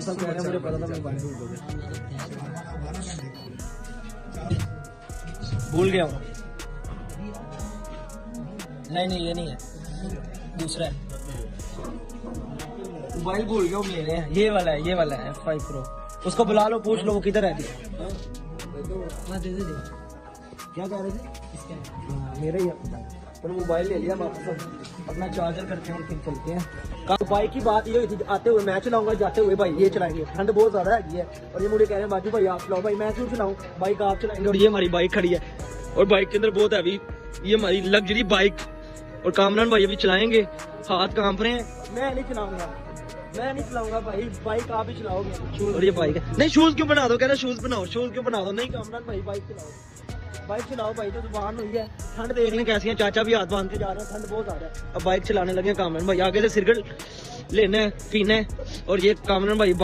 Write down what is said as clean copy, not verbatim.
मुझे पता था मोबाइल भूल गया हूँ। नहीं ये नहीं है, दूसरा है। मोबाइल भूल गया हूँ मेरे, ये वाला है F5 Pro। उसको बुला लो, पूछ लो वो किधर है अभी। क्या कह रहे थे? मेरा ही है, पर मोबाइल ले लिया वापस, अपना चार्जर करते हैं और फिर चलते हैं। बाइक की बात ये हुई थी, आते हुए मैं चलाऊंगा, जाते हुए भाई ये चलाएंगे। ठंड बहुत ज्यादा है और ये मुझे कह रहे हैं बाजू भाई आप चलाओ। भाई मैं क्यों चलाऊं, बाइक आप चलाएंगे। और ये हमारी बाइक खड़ी है और बाइक के अंदर बहुत हैवी, ये हमारी लग्जरी बाइक। और कामरान भाई अभी चलाएंगे, हाथ कांप रहे हैं। मैं नहीं चलाऊंगा भाई, बाइक आप ही चलाओगे। और ये बाइक है, नहीं शूज क्यों बना दो, कह रहे शूज बनाओ, शूज क्यों बना दो। नहीं कामरान भाई बाइक चलाओ भाई, तो जुबान हुई है। ठंड देख लें कैसी है, चाचा भी हाथ बांध के जा रहे हैं, ठंड बहुत आ रहा है। अब बाइक चलाने लगे कामरान भाई, आगे से सिरगल लेना है, पीना है। और ये कामरान भाई बाइक